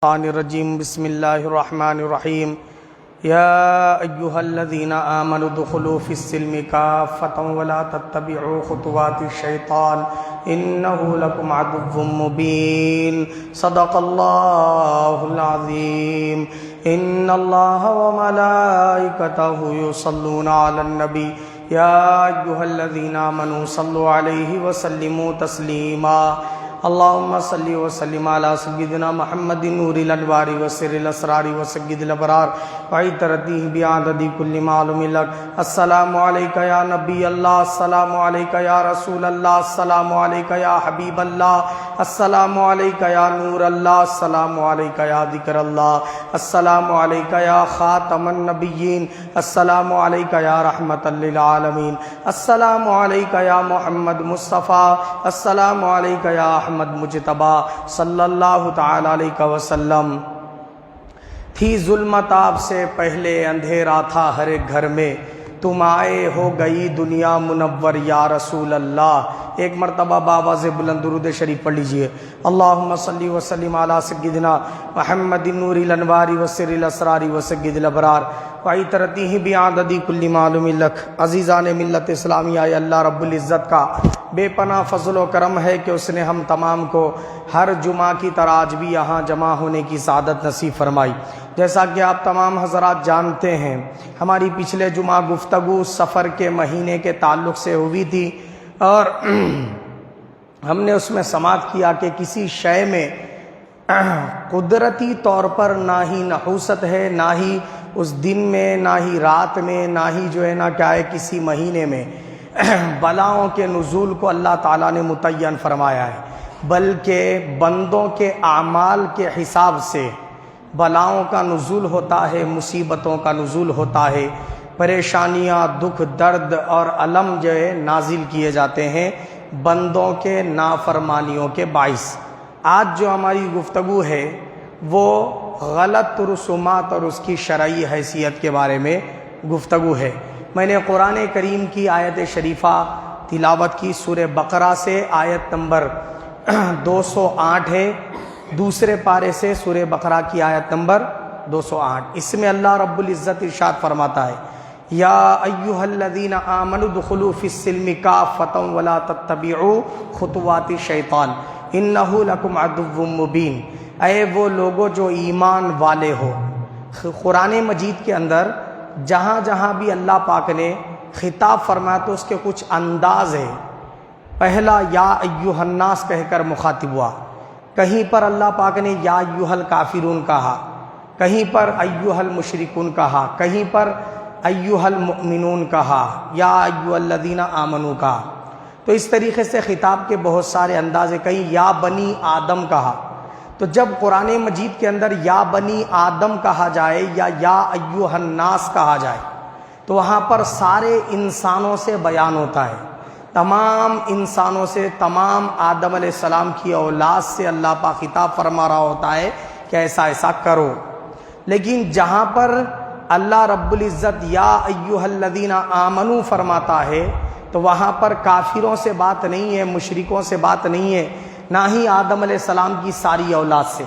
الشیطان الرجیم بسم اللہ الرحمن الرحیم یا ایہا الذین آمنوا ادخلوا فی السلم کافۃ ولا تتبعوا خطوات الشیطان انہ لکم عدو مبین صدق اللہ العظیم ان اللہ وملائکتہ یصلون علی النبی یا ایہا الذین آمنوا صلوا علیہ وسلموا تسلیما اللہم صلی وسلم علی سیدنا محمد نور الانوار وسر الاسرار وسید الابرار وعطرتہ بعدد کل معلوم لک السلام علیکہ یا نبی اللہ السلام علیکہ یا رسول اللہ السلام علیکہ یا حبیب اللہ السلام علیکہ یا نور اللہ السلام علیکہ یا ذکر اللہ السلام علیکہ یا خاتم النبیین السلام علیکہ یا رحمت للعالمین السلام علیکہ یا محمد مصطفیٰ السلام علیکہ یا احمد مجتبی صلی اللہ تعالی علیہ وسلم۔ تھی ظلمت آپ سے پہلے اندھیرا تھا ہر ایک گھر میں، تم آئے ہو گئی دنیا منور یا رسول اللہ۔ ایک مرتبہ بآواز بلند درود شریف پڑھ لیجئے۔ اللہم صلی وسلم علی سیدنا محمد نور الانوار وسر الاسرار وسید الابرار وعطرتہ بعدد کل معلوم لک۔ عزیزان ملت اسلامیہ، اللہ رب العزت کا بے پناہ فضل و کرم ہے کہ اس نے ہم تمام کو ہر جمعہ کی طرح آج بھی یہاں جمع ہونے کی سعادت نصیب فرمائی۔ جیسا کہ آپ تمام حضرات جانتے ہیں، ہماری پچھلے جمعہ گفتگو سفر کے مہینے کے تعلق سے ہوئی تھی، اور ہم نے اس میں سماعت کیا کہ کسی شے میں قدرتی طور پر نہ ہی نحوست ہے، نہ ہی اس دن میں، نہ ہی رات میں، نہ ہی کیا ہے کسی مہینے میں بلاؤں کے نزول کو اللہ تعالیٰ نے متعین فرمایا ہے، بلکہ بندوں کے اعمال کے حساب سے بلاؤں کا نزول ہوتا ہے، مصیبتوں کا نزول ہوتا ہے، پریشانیاں، دکھ، درد اور علم نازل کیے جاتے ہیں بندوں کے نافرمانیوں کے باعث۔ آج جو ہماری گفتگو ہے وہ غلط رسومات اور اس کی شرعی حیثیت کے بارے میں گفتگو ہے۔ میں نے قرآن کریم کی آیت شریفہ تلاوت کی، سورہ بقرہ سے آیت نمبر 208 ہے، دوسرے پارے سے سورہ بقرہ کی آیت نمبر 208۔ اس میں اللہ رب العزت ارشاد فرماتا ہے، یا ایہا الذین آمنوا ادخلوا فی السلم کافۃ ولا تتبعوا خطوات الشیطان انہ لکم عدو مبین۔ اے وہ لوگوں جو ایمان والے ہو۔ قرآن مجید کے اندر جہاں جہاں بھی اللہ پاک نے خطاب فرمایا تو اس کے کچھ انداز ہیں۔ پہلا یا ایھا الناس کہہ کر مخاطب ہوا، کہیں پر اللہ پاک نے یا ایھا الکافرون کہا، کہیں پر ایھا المشرکون کہا، کہیں پر ایھا المؤمنون کہا، یا ایھا الذین آمنوا کہا۔ تو اس طریقے سے خطاب کے بہت سارے انداز ہیں، کہیں یا بنی آدم کہا۔ تو جب قرآن مجید کے اندر یا بنی آدم کہا جائے یا ایھا الناس کہا جائے تو وہاں پر سارے انسانوں سے بیان ہوتا ہے، تمام انسانوں سے، تمام آدم علیہ السلام کی اولاد سے اللہ پاک خطاب فرما رہا ہوتا ہے کہ ایسا ایسا کرو۔ لیکن جہاں پر اللہ رب العزت یا ایھا الذین آمنوا فرماتا ہے تو وہاں پر کافروں سے بات نہیں ہے، مشرکوں سے بات نہیں ہے، نہ ہی آدم علیہ السلام کی ساری اولاد سے،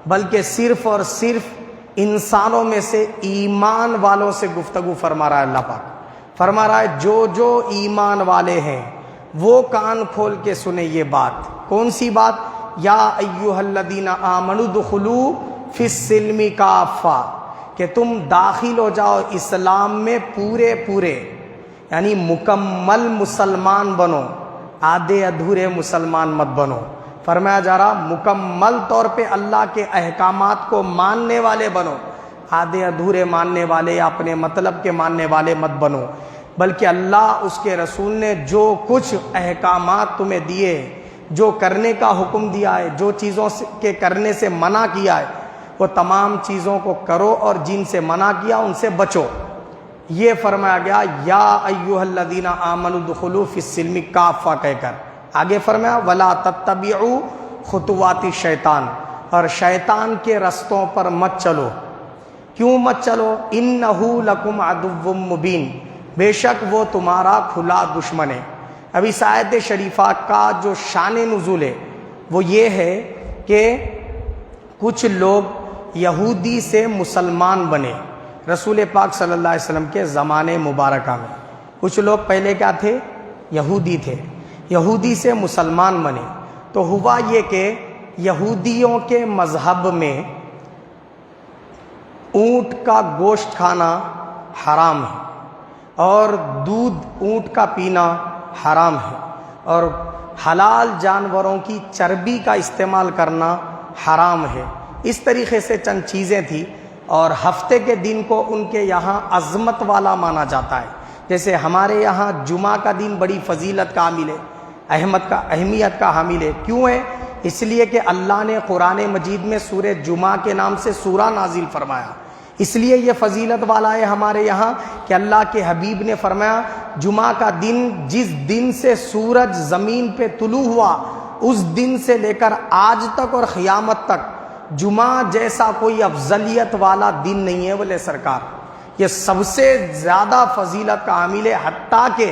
بلکہ صرف اور صرف انسانوں میں سے ایمان والوں سے گفتگو فرما رہا ہے۔ اللہ پاک فرما رہا ہے جو ایمان والے ہیں وہ کان کھول کے سنیں یہ بات۔ کون سی بات؟ یا ایھا الذین آمنوا ادخلوا فی السلم کافۃ، کہ تم داخل ہو جاؤ اسلام میں پورے، یعنی مکمل مسلمان بنو، آدھے ادھورے مسلمان مت بنو۔ فرمایا جا رہا مکمل طور پہ اللہ کے احکامات کو ماننے والے بنو، آدھے ادھورے ماننے والے یا اپنے مطلب کے ماننے والے مت بنو، بلکہ اللہ اس کے رسول نے جو کچھ احکامات تمہیں دیے، جو کرنے کا حکم دیا ہے، جو چیزوں کے کرنے سے منع کیا ہے، وہ تمام چیزوں کو کرو، اور جن سے منع کیا ان سے بچو۔ یہ فرمایا گیا یا ایھا الذین آمنوا ادخلوا فی السلم کافۃ کہہ کر۔ آگے فرمایا ولا تتبعوا خطوات الشیطان، اور شیطان کے رستوں پر مت چلو۔ کیوں مت چلو؟ انہ لکم عدو مبین، بے شک وہ تمہارا کھلا دشمن ہے۔ اب اس آیت شریفہ کا جو شان نزول ہے وہ یہ ہے کہ کچھ لوگ یہودی سے مسلمان بنے رسول پاک صلی اللہ علیہ وسلم کے زمانے مبارکہ میں. کچھ لوگ پہلے کیا تھے؟ یہودی تھے. یہودی سے مسلمان بنے تو ہوا یہ کہ یہودیوں کے مذہب میں اونٹ کا گوشت کھانا حرام ہے اور دودھ اونٹ کا پینا حرام ہے اور حلال جانوروں کی چربی کا استعمال کرنا حرام ہے. اس طریقے سے چند چیزیں تھیں اور ہفتے کے دن کو ان کے یہاں عظمت والا مانا جاتا ہے. جیسے ہمارے یہاں جمعہ کا دن بڑی فضیلت کا حامل ہے، اہمیت کا حامل ہے. کیوں ہے؟ اس لیے کہ اللہ نے قرآن مجید میں سورہ جمعہ کے نام سے سورہ نازل فرمایا. اس لیے یہ فضیلت والا ہے ہمارے یہاں کہ اللہ کے حبیب نے فرمایا جمعہ کا دن جس دن سے سورج زمین پہ طلوع ہوا اس دن سے لے کر آج تک اور قیامت تک جمعہ جیسا کوئی افضلیت والا دن نہیں ہے بولے سرکار. یہ سب سے زیادہ فضیلت کا حامل ہے، حتیٰ کہ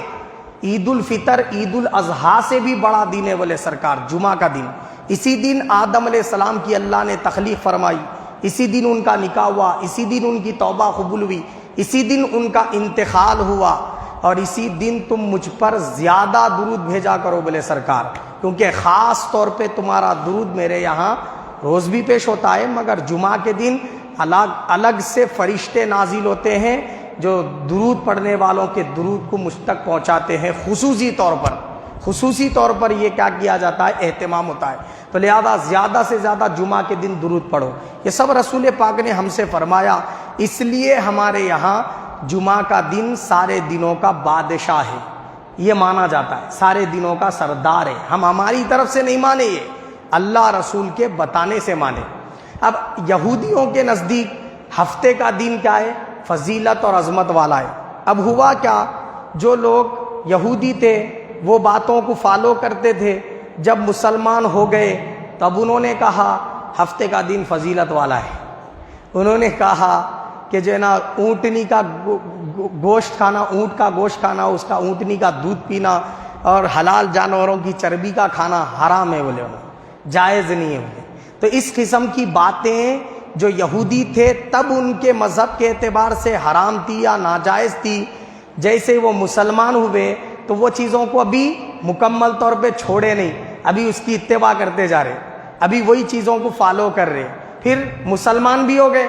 عید الفطر عید الاضحیٰ سے بھی بڑا دن ہے بولے سرکار جمعہ کا دن. اسی دن آدم علیہ السلام کی اللہ نے تخلیق فرمائی، اسی دن ان کا نکاح ہوا، اسی دن ان کی توبہ قبول ہوئی، اسی دن ان کا انتقال ہوا اور اسی دن تم مجھ پر زیادہ درود بھیجا کرو بولے سرکار، کیونکہ خاص طور پہ تمہارا درود میرے یہاں روز بھی پیش ہوتا ہے مگر جمعہ کے دن الگ سے فرشتے نازل ہوتے ہیں جو درود پڑھنے والوں کے درود کو مجھ تک پہنچاتے ہیں. خصوصی طور پر یہ کیا کیا جاتا ہے؟ اہتمام ہوتا ہے. تو لہذا زیادہ سے زیادہ جمعہ کے دن درود پڑھو. یہ سب رسول پاک نے ہم سے فرمایا. اس لیے ہمارے یہاں جمعہ کا دن سارے دنوں کا بادشاہ ہے، یہ مانا جاتا ہے، سارے دنوں کا سردار ہے. ہم ہماری طرف سے نہیں مانے، یہ اللہ رسول کے بتانے سے مانے. اب یہودیوں کے نزدیک ہفتے کا دن کیا ہے؟ فضیلت اور عظمت والا ہے. اب ہوا کیا، جو لوگ یہودی تھے وہ باتوں کو فالو کرتے تھے، جب مسلمان ہو گئے تب انہوں نے کہا ہفتے کا دن فضیلت والا ہے. انہوں نے کہا کہ جو ہے نا اونٹنی کا گوشت کھانا، اونٹ کا گوشت کھانا، اس کا اونٹنی کا دودھ پینا اور حلال جانوروں کی چربی کا کھانا حرام ہے بولے، جائز نہیں ہے بولے. تو اس قسم کی باتیں جو یہودی تھے تب ان کے مذہب کے اعتبار سے حرام تھی یا ناجائز تھی، جیسے وہ مسلمان ہوئے تو وہ چیزوں کو ابھی مکمل طور پہ چھوڑے نہیں، ابھی اس کی اتباع کرتے جا رہے، ابھی وہی چیزوں کو فالو کر رہے. پھر مسلمان بھی ہو گئے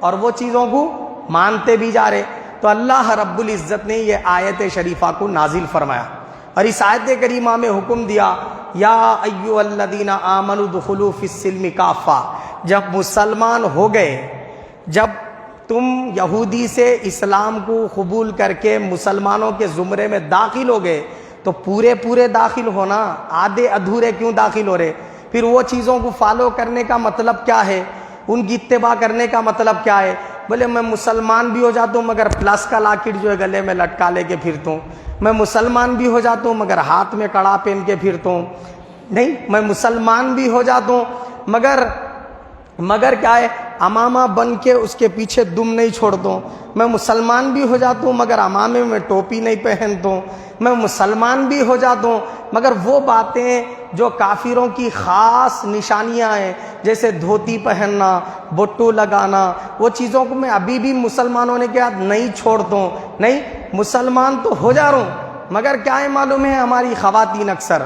اور وہ چیزوں کو مانتے بھی جا رہے. تو اللہ رب العزت نے یہ آیت شریفہ کو نازل فرمایا اور اس آیت کریمہ میں حکم دیا یا ایھا الذین آمنوا ادخلوا فی السلم کافہ. جب مسلمان ہو گئے، جب تم یہودی سے اسلام کو قبول کر کے مسلمانوں کے زمرے میں داخل ہو گئے تو پورے داخل ہونا، آدھے ادھورے کیوں داخل ہو رہے؟ پھر وہ چیزوں کو فالو کرنے کا مطلب کیا ہے؟ ان کی اتباع کرنے کا مطلب کیا ہے؟ بولے میں مسلمان بھی ہو جاتا ہوں مگر پلس کا لاکٹ جو ہے گلے میں لٹکا لے کے پھرتا ہوں، میں مسلمان بھی ہو جاتا ہوں مگر ہاتھ میں کڑا پہن کے پھرتا ہوں، نہیں، میں مسلمان بھی ہو جاتا ہوں مگر کیا ہے، امامہ بن کے اس کے پیچھے دم نہیں چھوڑتا ہوں. میں مسلمان بھی ہو جاتا ہوں مگر امامے میں ٹوپی نہیں پہنتا ہوں. میں مسلمان بھی ہو جاتا ہوں مگر وہ باتیں جو کافروں کی خاص نشانیاں ہیں جیسے دھوتی پہننا، بٹو لگانا، وہ چیزوں کو میں ابھی بھی مسلمان ہونے کے بعد نہیں چھوڑتا ہوں. نہیں، مسلمان تو ہو جا رہا ہوں مگر کیا ہے معلوم ہے، ہماری خواتین اکثر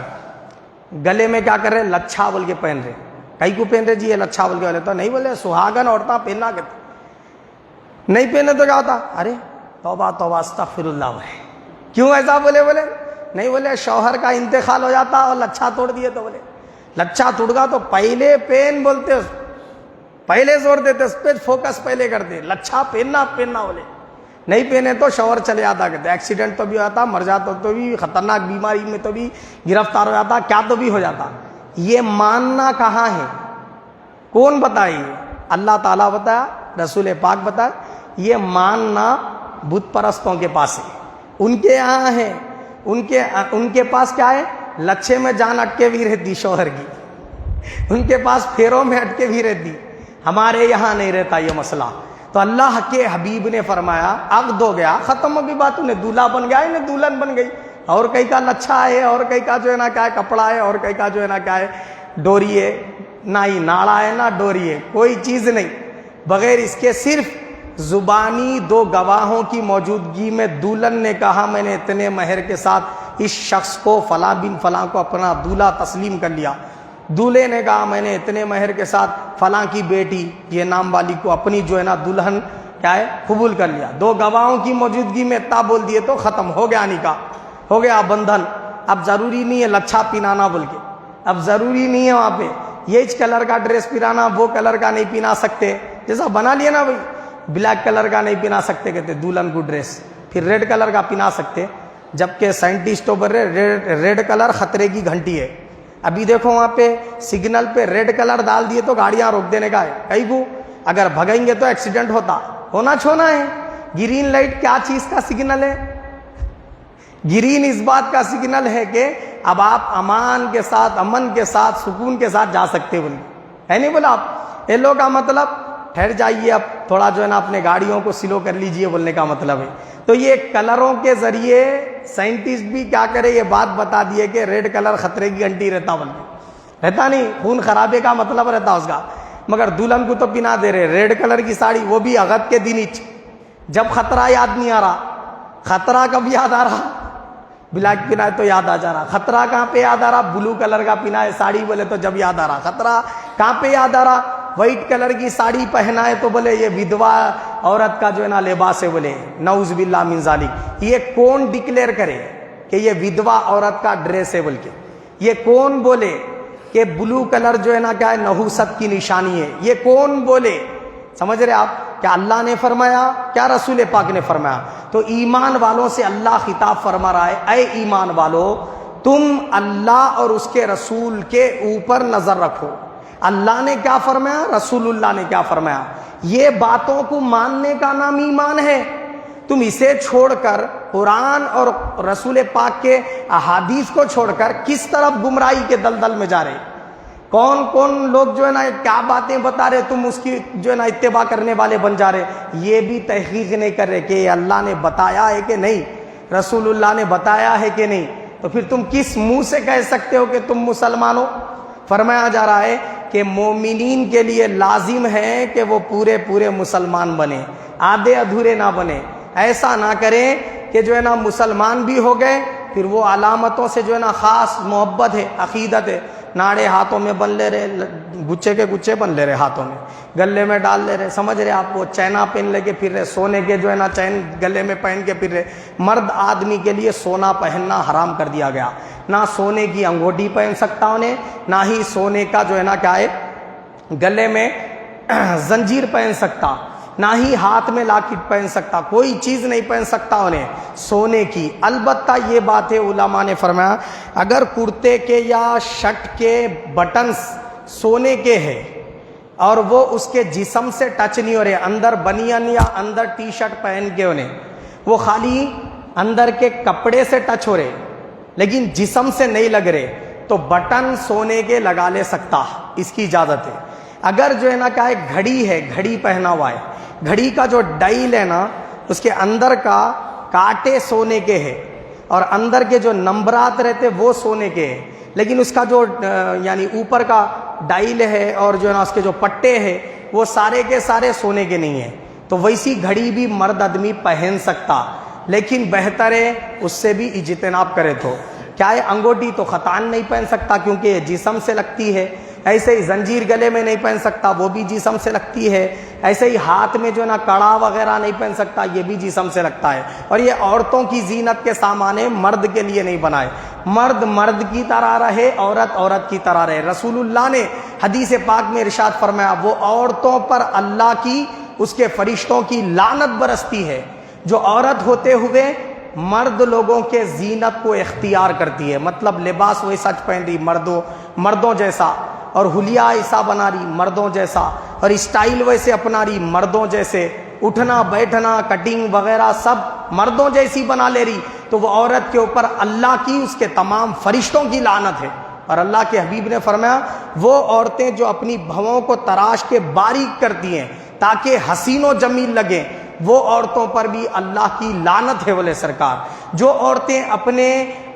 گلے میں کیا کر رہے؟ لچھا بول کے پہن رہے. کئی کو پہن رہے جی یہ لچھا بول کے والے تو نہیں بولے، سہاگن عورتیں پہننا کہتے، نہیں پہنے تو کیا ہوتا؟ ارے توبہ استغفر اللہ. کیوں ایسا بولے؟ نہیں بولے شوہر کا انتقال ہو جاتا اور لچھا توڑ دیے تو بولے لچھا ٹوٹ گا تو پہلے پہن بولتے، پہلے زور دیتے، اس پہ فوکس پہلے کرتے، لچھا پہننا بولے نہیں پہنے تو شوہر چلے جاتا، کہتے ایکسیڈنٹ تو بھی ہوتا، مر جاتا تو بھی، خطرناک بیماری میں تو بھی گرفتار ہو جاتا، کیا تو بھی ہو جاتا. یہ ماننا کہاں ہے؟ کون بتائے؟ اللہ تعالیٰ بتایا، رسول پاک بتایا. یہ ماننا بت پرستوں کے پاس ہے، ان کے یہاں ہے، ان کے پاس کیا ہے؟ لچھے میں جان اٹکے بھی رہتی شوہر کی، ان کے پاس پھیروں میں اٹکے بھی رہتی. ہمارے یہاں نہیں رہتا یہ مسئلہ. تو اللہ کے حبیب نے فرمایا عقد ہو گیا، ختم ہو گئی بات، انہیں دولہا بن گیا، انہیں دلہن بن گئی. اور کئی کا لچھا ہے، اور کئی کا جو ہے نا کیا ہے کپڑا ہے، اور کئی کا جو ہے نا کیا ہے ڈوری ہے، نہ ہی ناڑا ہے نہ ڈوری ہے، کوئی چیز نہیں، بغیر اس کے صرف زبانی دو گواہوں کی موجودگی میں دولہن نے کہا میں نے اتنے مہر کے ساتھ اس شخص کو فلاں بن فلاں کو اپنا دولہا تسلیم کر لیا، دولہے نے کہا میں نے اتنے مہر کے ساتھ فلاں کی بیٹی یہ نام والی کو اپنی جو ہے نا دلہن کیا ہے قبول کر لیا، دو گواہوں کی موجودگی میں اتنا بول دیے تو ختم ہو گیا نکاح، ہو گیا بندھن۔ اب ضروری نہیں ہے لچھا پینانا بول کے، اب ضروری نہیں ہے وہاں پہ یہ کلر کا ڈریس پہنانا، وہ کلر کا نہیں پہنا سکتے، جیسا بنا لیا نا بھائی، بلیک کلر کا نہیں پہنا سکتے کہتے دلہن کو ڈریس، پھر ریڈ کلر کا پہنا سکتے، جبکہ سائنٹسٹوں پر ریڈ کلر خطرے کی گھنٹی ہے۔ ابھی دیکھو وہاں پہ سگنل پہ ریڈ کلر ڈال دیے تو گاڑیاں روک دینے کا ہے، کئی کو اگر بھگیں گے تو ایکسیڈنٹ ہونا چھونا ہے۔ گرین لائٹ کیا چیز کا سگنل ہے؟ گرین اس بات کا سگنل ہے کہ اب آپ امان کے ساتھ، امن کے ساتھ، سکون کے ساتھ جا سکتے بولے، ہے نہیں بولا آپ ایلو کا مطلب ٹھہر جائیے، اب تھوڑا جو ہے نا اپنے گاڑیوں کو سلو کر لیجئے بولنے کا مطلب ہے۔ تو یہ کلروں کے ذریعے سائنٹسٹ بھی کیا کرے یہ بات بتا دیے کہ ریڈ کلر خطرے کی گھنٹی رہتا بولنے، رہتا نہیں، خون خرابے کا مطلب رہتا اس کا، مگر دلہن کو تو پہنا دے رہے ریڈ کلر کی ساڑی، وہ بھی عقد کے دن ہی، جب خطرہ یاد نہیں آ رہا۔ خطرہ کب یاد آ رہا؟ بلیک پہنا ہے تو یاد آ جا رہا، خطرہ کہاں پہ یاد آ رہا؟ بلو کلر کا پہنا ہے ساڑی بولے تو جب یاد آ رہا، خطرہ کہاں پہ یاد آ رہا؟ وائٹ کلر کی ساڑی پہنا ہے تو بولے یہ ودوا عورت کا جو ہے نا لباس ہے، بولے نعوذ باللہ من ذالک۔ یہ کون ڈکلیئر کرے کہ یہ ودوا عورت کا ڈریس ہے بول کے؟ یہ کون بولے کہ بلو کلر جو ہے نا کیا ہے نحوست کی نشانی ہے؟ یہ کون بولے؟ سمجھ رہے آپ؟ کیا اللہ نے فرمایا؟ کیا رسول پاک نے فرمایا؟ تو ایمان والوں سے اللہ خطاب فرما رہا ہے، اے ایمان والو تم اللہ اور اس کے رسول کے اوپر نظر رکھو۔ اللہ نے کیا فرمایا، رسول اللہ نے کیا فرمایا، یہ باتوں کو ماننے کا نام ایمان ہے۔ تم اسے چھوڑ کر قرآن اور رسول پاک کے احادیث کو چھوڑ کر کس طرف گمراہی کے دلدل میں جا رہے؟ کون کون لوگ جو ہے نا کیا باتیں بتا رہے، تم اس کی جو ہے نا اتباع کرنے والے بن جا رہے، یہ بھی تحقیق نہیں کر رہے کہ اللہ نے بتایا ہے کہ نہیں، رسول اللہ نے بتایا ہے کہ نہیں، تو پھر تم کس منہ سے کہہ سکتے ہو کہ تم مسلمان ہو؟ فرمایا جا رہا ہے کہ مومنین کے لیے لازم ہے کہ وہ پورے مسلمان بنے، آدھے ادھورے نہ بنے، ایسا نہ کریں کہ جو ہے نا مسلمان بھی ہو گئے پھر وہ علامتوں سے جو ہے نا خاص محبت ہے، عقیدت ہے، ناڑے ہاتھوں میں بن لے رہے، گچھے کے گچھے بن لے رہے ہاتھوں میں، گلے میں ڈال لے رہے، سمجھ رہے آپ، وہ چینا پہن لے کے پھر رہے، سونے کے جو ہے نا چین گلے میں پہن کے پھر رہے۔ مرد آدمی کے لیے سونا پہننا حرام کر دیا گیا، نہ سونے کی انگوٹھی پہن سکتا انہیں، نہ ہی سونے کا جو ہے نا کیا ہے گلے میں زنجیر پہن سکتا، نہ ہی ہاتھ میں لاکٹ پہن سکتا، کوئی چیز نہیں پہن سکتا انہیں سونے کی۔ البتہ یہ بات ہے علماء نے فرمایا اگر کرتے کے یا شرٹ کے بٹنز سونے کے ہیں اور وہ اس کے جسم سے ٹچ نہیں ہو رہے، اندر بنیان یا اندر ٹی شرٹ پہن کے انہیں وہ خالی اندر کے کپڑے سے ٹچ ہو رہے لیکن جسم سے نہیں لگ رہے، تو بٹن سونے کے لگا لے سکتا، اس کی اجازت ہے۔ اگر جو ہے نا کیا ہے گھڑی ہے، گھڑی پہنا ہوا ہے، گھڑی کا جو ڈائل ہے نا اس کے اندر کا کانٹے سونے کے ہیں اور اندر کے جو نمبرات رہتے وہ سونے کے ہیں، لیکن اس کا جو یعنی اوپر کا ڈائل ہے اور جو ہے نا اس کے جو پٹے ہیں وہ سارے کے سارے سونے کے نہیں ہیں، تو ویسی گھڑی بھی مرد آدمی پہن سکتا، لیکن بہتر ہے اس سے بھی اجتناب کرے۔ تو کیا ہے انگوٹھی تو خطان نہیں پہن سکتا کیونکہ یہ جسم سے لگتی ہے، ایسے ہی زنجیر گلے میں نہیں پہن سکتا، وہ بھی جسم سے لگتی ہے، ایسے ہی ہاتھ میں جو ہے نا کڑا وغیرہ نہیں پہن سکتا، یہ بھی جسم سے لگتا ہے، اور یہ عورتوں کی زینت کے سامان مرد کے لیے نہیں بنائے، مرد مرد کی طرح رہے، عورت عورت کی طرح رہے۔ رسول اللہ نے حدیث پاک میں ارشاد فرمایا وہ عورتوں پر اللہ کی، اس کے فرشتوں کی لعنت برستی ہے جو عورت ہوتے ہوئے مرد لوگوں کے زینت کو اختیار کرتی ہے، مطلب لباس ویسا پہن رہی مردوں جیسا، اور حلیہ ایسا بنا رہی مردوں جیسا، اور اسٹائل ویسے اپنا رہی مردوں جیسے، اٹھنا بیٹھنا کٹنگ وغیرہ سب مردوں جیسی بنا لے رہی، تو وہ عورت کے اوپر اللہ کی، اس کے تمام فرشتوں کی لعنت ہے۔ اور اللہ کے حبیب نے فرمایا وہ عورتیں جو اپنی بھووں کو تراش کے باریک کرتی ہیں تاکہ حسین و جمیل لگیں، وہ عورتوں پر بھی اللہ کی لعنت ہے بولے سرکار۔ جو عورتیں اپنے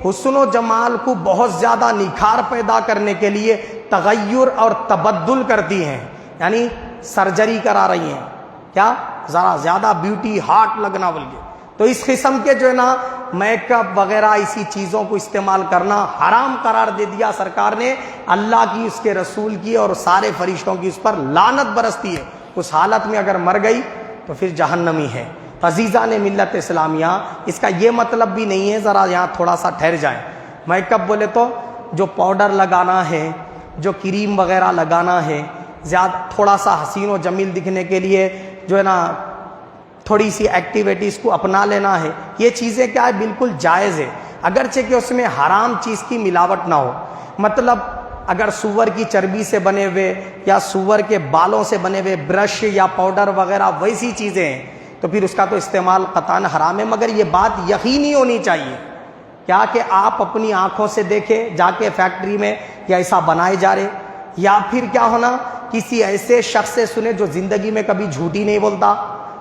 حسن و جمال کو بہت زیادہ نکھار پیدا کرنے کے لیے تغیر اور تبدل کرتی ہیں، یعنی سرجری کرا رہی ہیں، کیا ذرا زیادہ بیوٹی ہارٹ لگنا بول کے، تو اس قسم کے جو ہے نا میک اپ وغیرہ اسی چیزوں کو استعمال کرنا حرام قرار دے دیا سرکار نے۔ اللہ کی، اس کے رسول کی اور سارے فرشتوں کی اس پر لعنت برستی ہے۔ اس حالت میں اگر مر گئی تو پھر جہنمی ہے۔ عزیزان ملت اسلامیہ، اس کا یہ مطلب بھی نہیں ہے، ذرا یہاں تھوڑا سا ٹھہر جائیں۔ میک اپ بولے تو جو پاؤڈر لگانا ہے، جو کریم وغیرہ لگانا ہے، زیادہ تھوڑا سا حسین و جمیل دکھنے کے لیے جو ہے نا تھوڑی سی ایکٹیویٹیز کو اپنا لینا ہے، یہ چیزیں کیا ہے بالکل جائز ہے، اگرچہ کہ اس میں حرام چیز کی ملاوٹ نہ ہو۔ مطلب اگر سور کی چربی سے بنے ہوئے یا سور کے بالوں سے بنے ہوئے برش یا پاؤڈر وغیرہ ویسی چیزیں ہیں تو پھر اس کا تو استعمال قطعاً حرام ہے، مگر یہ بات یقینی ہونی چاہیے کیا کہ آپ اپنی آنکھوں سے دیکھیں جا کے فیکٹری میں یا ایسا بنائے جا رہے، یا پھر کیا ہونا کسی ایسے شخص سے سنے جو زندگی میں کبھی جھوٹی نہیں بولتا،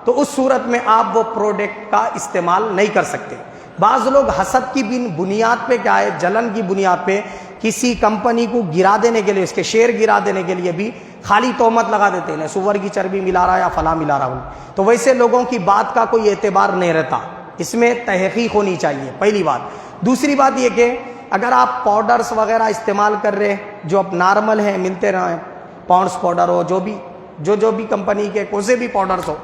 تو اس صورت میں آپ وہ پروڈکٹ کا استعمال نہیں کر سکتے۔ بعض لوگ حسد کی بنیاد پہ کیا ہے، جلن کی بنیاد پہ کسی کمپنی کو گرا دینے کے لیے، اس کے شیئر گرا دینے کے لیے بھی خالی تہمت لگا دیتے ہیں، سور کی چربی ملا رہا یا فلاں ملا رہا ہوں، تو ویسے لوگوں کی بات کا کوئی اعتبار نہیں رہتا، اس میں تحقیق ہونی چاہیے، پہلی بات۔ دوسری بات یہ کہ اگر آپ پاؤڈرز وغیرہ استعمال کر رہے جو اب نارمل ہیں، ملتے رہے، پونڈس پاؤڈر ہو، جو بھی کمپنی کے کوئی سے بھی پاؤڈرز ہو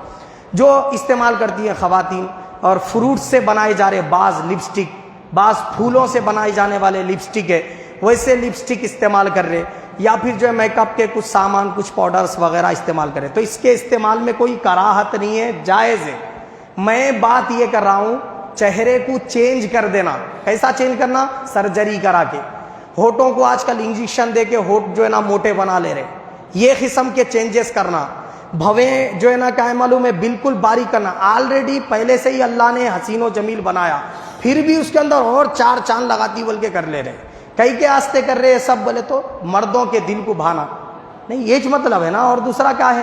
جو استعمال کرتی ہیں خواتین، اور فروٹ سے بنائے جا رہے بعض لپسٹک، بعض پھولوں سے بنائے جانے والے لپسٹک ہے، ویسے لپسٹک استعمال کر رہے، یا پھر جو ہے میک اپ کے کچھ سامان، کچھ پاؤڈرز وغیرہ استعمال کرے، تو اس کے استعمال میں کوئی کراہت نہیں ہے، جائز ہے۔ میں بات یہ کر رہا ہوں چہرے کو چینج کر دینا، کیسا چینج کرنا؟ سرجری کرا کے، ہونٹوں کو آج کل انجیکشن دے کے ہونٹ جو ہے نا موٹے بنا لے رہے، یہ قسم کے چینجز کرنا، بھویں جو ہے نا کیا معلوم ہے بالکل باریک کرنا، آلریڈی پہلے سے ہی اللہ نے حسین و جمیل بنایا، پھر بھی اس کے اندر اور چار چاند لگاتی بول کے کر لے رہے، کئی کے آستے کر رہے ہیں سب، بولے تو مردوں کے دل کو بھانا نہیں، یہ مطلب ہے نا، اور دوسرا کیا ہے،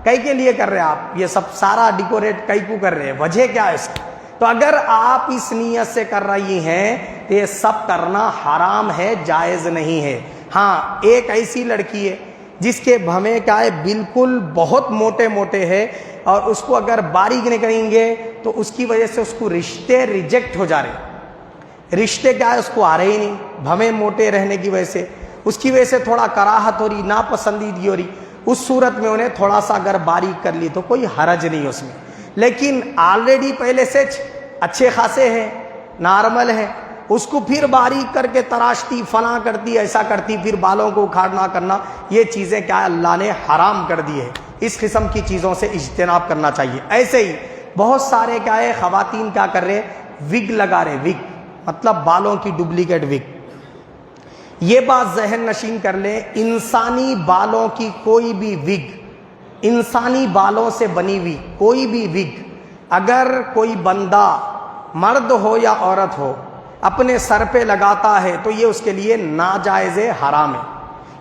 کئی کے لیے کر رہے ہیں آپ یہ سب سارا ڈیکوریٹ کئی کو کر رہے ہیں، وجہ کیا ہے اس کی؟ تو اگر آپ اس نیت سے کر رہی ہیں تو یہ سب کرنا حرام ہے، جائز نہیں ہے۔ ہاں ایک ایسی لڑکی ہے جس کے بھویں کیا ہے بالکل بہت موٹے موٹے ہیں، اور اس کو اگر باریک نہیں کریں گے تو اس کی وجہ سے اس کو رشتے ریجیکٹ ہو جا رہے، رشتے کیا ہے اس کو آ رہے ہی نہیں، بھویں موٹے رہنے کی وجہ سے، اس کی وجہ سے تھوڑا کراہت ہو رہی، ناپسندیدگی ہو رہی، اس صورت میں انہیں تھوڑا سا اگر باریک کر لی تو کوئی حرج نہیں اس میں، لیکن آلریڈی پہلے سے اچھے خاصے ہیں، نارمل ہیں، اس کو پھر باریک کر کے تراشتی، فلاں کرتی، ایسا کرتی، پھر بالوں کو اکھاڑنا کرنا، یہ چیزیں کیا ہے اللہ نے حرام کر دی ہے، اس قسم کی چیزوں سے اجتناب کرنا چاہیے۔ ایسے ہی بہت سارے کیا ہے خواتین کیا کر رہے، وگ لگا رہے، وگ مطلب بالوں کی ڈپلیکیٹ وگ۔ یہ بات ذہن نشین کر لیں، انسانی بالوں کی کوئی بھی وگ، انسانی بالوں سے بنی ہوئی کوئی بھی وگ اگر کوئی بندہ مرد ہو یا عورت ہو اپنے سر پہ لگاتا ہے تو یہ اس کے لیے ناجائز حرام ہے،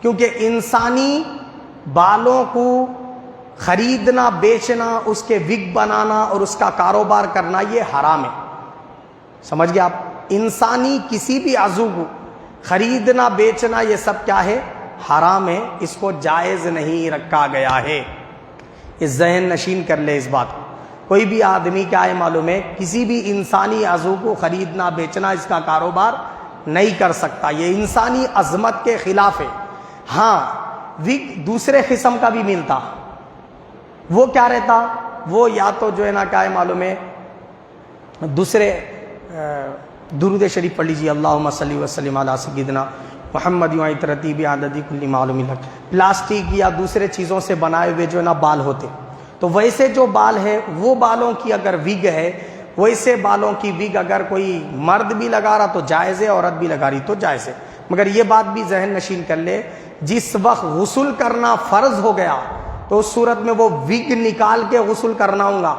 کیونکہ انسانی بالوں کو خریدنا، بیچنا، اس کے وگ بنانا اور اس کا کاروبار کرنا یہ حرام ہے، سمجھ گئے آپ؟ انسانی کسی بھی عضو کو خریدنا، بیچنا، یہ سب کیا ہے؟ حرام ہے، اس کو جائز نہیں رکھا گیا ہے، اس ذہن نشین کر لے اس بات کو۔ کوئی بھی آدمی کیا ہے معلوم ہے کسی بھی انسانی عضو کو خریدنا، بیچنا، اس کا کاروبار نہیں کر سکتا، یہ انسانی عظمت کے خلاف ہے۔ ہاں وگ دوسرے قسم کا بھی ملتا، وہ کیا رہتا؟ وہ یا تو جو ہے نا کیا ہے معلوم ہے دوسرے درود شریف پڑھ لیجیے، اللہم صلی وسلم علی سیدنا محمد ترتیب عدد کل معلوم لک، پلاسٹک یا دوسرے چیزوں سے بنائے ہوئے جو ہے نا بال ہوتے، تو ویسے جو بال ہے وہ بالوں کی اگر وگ ہے، ویسے بالوں کی وگ اگر کوئی مرد بھی لگا رہا تو جائز ہے، عورت بھی لگا رہی تو جائز ہے، مگر یہ بات بھی ذہن نشین کر لے جس وقت غسل کرنا فرض ہو گیا تو اس صورت میں وہ وگ نکال کے غسل کرنا ہوگا،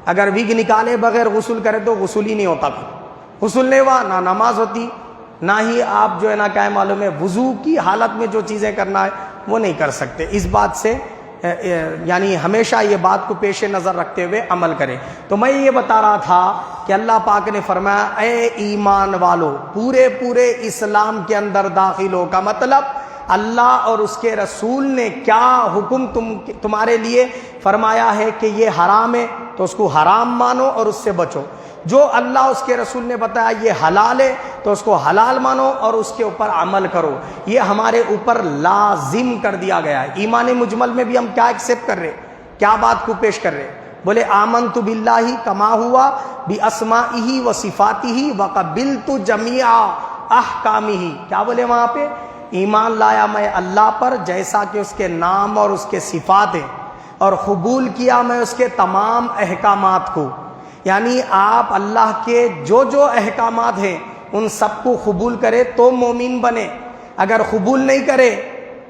اگر وگ نکالے بغیر غسل کرے تو غسل ہی نہیں ہوتا، غسل نہیں ہوا، نہ نماز ہوتی، نہ ہی آپ جو ہے نا کیا معلوم ہے وضو کی حالت میں جو چیزیں کرنا ہے وہ نہیں کر سکتے۔ اس بات سے یعنی ہمیشہ یہ بات کو پیش نظر رکھتے ہوئے عمل کرے۔ تو میں یہ بتا رہا تھا کہ اللہ پاک نے فرمایا اے ایمان والو پورے اسلام کے اندر داخل ہو، کا مطلب اللہ اور اس کے رسول نے کیا حکم تمہارے لیے فرمایا ہے کہ یہ حرام ہے تو اس کو حرام مانو اور اس سے بچو، جو اللہ اس کے رسول نے بتایا یہ حلال ہے تو اس کو حلال مانو اور اس کے اوپر عمل کرو۔ یہ ہمارے اوپر لازم کر دیا گیا ہے۔ ایمان مجمل میں بھی ہم کیا ایکسیپٹ کر رہے، کیا بات کو پیش کر رہے؟ بولے آمنت باللہ کما ہوا باسمائہ و صفاتہ وقبلت جمیع احکامہ، کیا بولے وہاں پہ؟ ایمان لایا میں اللہ پر جیسا کہ اس کے نام اور اس کے صفات ہیں، اور قبول کیا میں اس کے تمام احکامات کو۔ یعنی آپ اللہ کے جو احکامات ہیں ان سب کو قبول کرے تو مومن بنے، اگر قبول نہیں کرے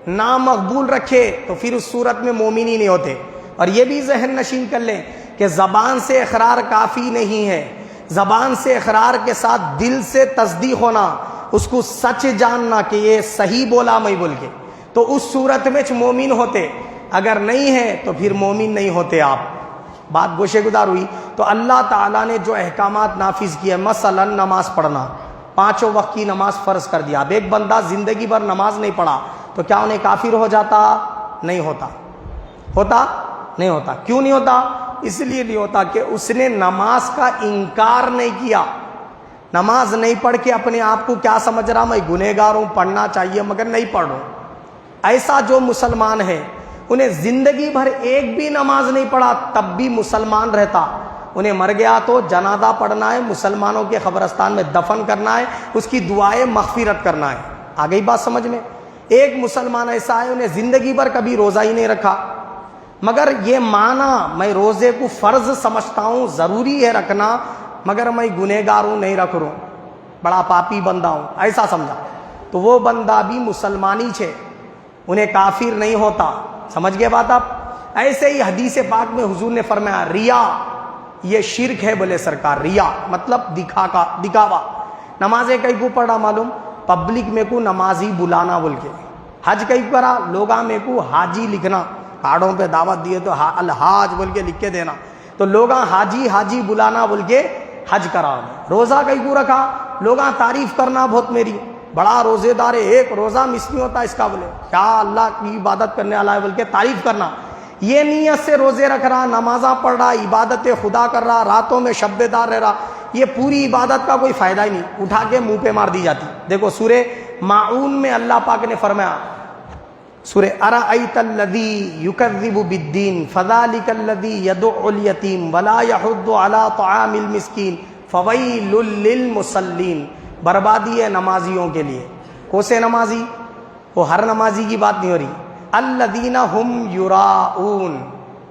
نامقبول رکھے تو پھر اس صورت میں مومن ہی نہیں ہوتے۔ اور یہ بھی ذہن نشین کر لیں کہ زبان سے اقرار کافی نہیں ہے، زبان سے اقرار کے ساتھ دل سے تصدیق ہونا، اس کو سچ جاننا کہ یہ صحیح بولا میں بول کے، تو اس صورت میں مومن ہوتے، اگر نہیں ہے تو پھر مومن نہیں ہوتے آپ۔ بات گوشے گزار ہوئی۔ تو اللہ تعالیٰ نے جو احکامات نافذ کیے، مثلا نماز پڑھنا، 5 وقت کی نماز فرض کر دیا۔ اب ایک بندہ زندگی بھر نماز نہیں پڑھا تو کیا انہیں کافر ہو جاتا؟ نہیں ہوتا۔ ہوتا؟ نہیں ہوتا۔ کیوں نہیں ہوتا؟ اس لیے نہیں ہوتا کہ اس نے نماز کا انکار نہیں کیا۔ نماز نہیں پڑھ کے اپنے آپ کو کیا سمجھ رہا، میں گنہگار ہوں، پڑھنا چاہیے مگر نہیں پڑھ رہا ہوں۔ ایسا جو مسلمان ہے انہیں زندگی بھر ایک بھی نماز نہیں پڑھا تب بھی مسلمان رہتا، انہیں مر گیا تو جنازہ پڑھنا ہے، مسلمانوں کے قبرستان میں دفن کرنا ہے، اس کی دعائیں مغفرت کرنا ہے۔ آ گئی بات سمجھ میں؟ ایک مسلمان ایسا ہے انہیں زندگی بھر کبھی روزہ ہی نہیں رکھا، مگر یہ مانا میں روزے کو فرض سمجھتا ہوں، ضروری ہے رکھنا، مگر میں گنہگار ہوں نہیں رکھ رہا ہوں، بڑا پاپی بندہ ہوں، ایسا سمجھا، تو وہ بندہ بھی مسلمانی چھے، انہیں کافر نہیں ہوتا۔ سمجھ گئے بات آپ؟ ایسے ہی حدیث پاک میں حضور نے فرمایا ریا یہ شرک ہے، بولے سرکار ریا مطلب دکھاوا۔ نمازیں کئی کو پڑھا معلوم؟ پبلک میں کو نمازی بلانا بول کے، حج کئی کرا لوگاں میں کو حاجی لکھنا، کارڈوں پہ دعوت دیے تو الحاج بول کے لکھ کے دینا، تو لوگاں حاجی بلانا بول کے حج کرا۔ روزہ کئی کو رکھا، لوگاں تعریف کرنا بہت میری، بڑا روزے دار ہے، ایک روزہ مس نہیں ہوتا اس کا، بولے کیا اللہ کی عبادت کرنے والا ہے بول کے تعریف کرنا۔ یہ نیت سے روزے رکھ رہا، نمازاں پڑھ رہا، عبادت خدا کر رہا، راتوں میں شب دار رہ رہا، یہ پوری عبادت کا کوئی فائدہ ہی نہیں، اٹھا کے منہ پہ مار دی جاتی۔ دیکھو سورہ ماعون میں اللہ پاک نے فرمایا، سورہ ارأیت الذی یکذب بالدین فذلک الذی یدع الیتیم ولا یحض علی طعام المسکین فویل للمصلین، بربادی ہے نمازیوں کے لیے۔ کوسے نمازی؟ وہ ہر نمازی کی بات نہیں ہو رہی، الذین ہم یراؤون،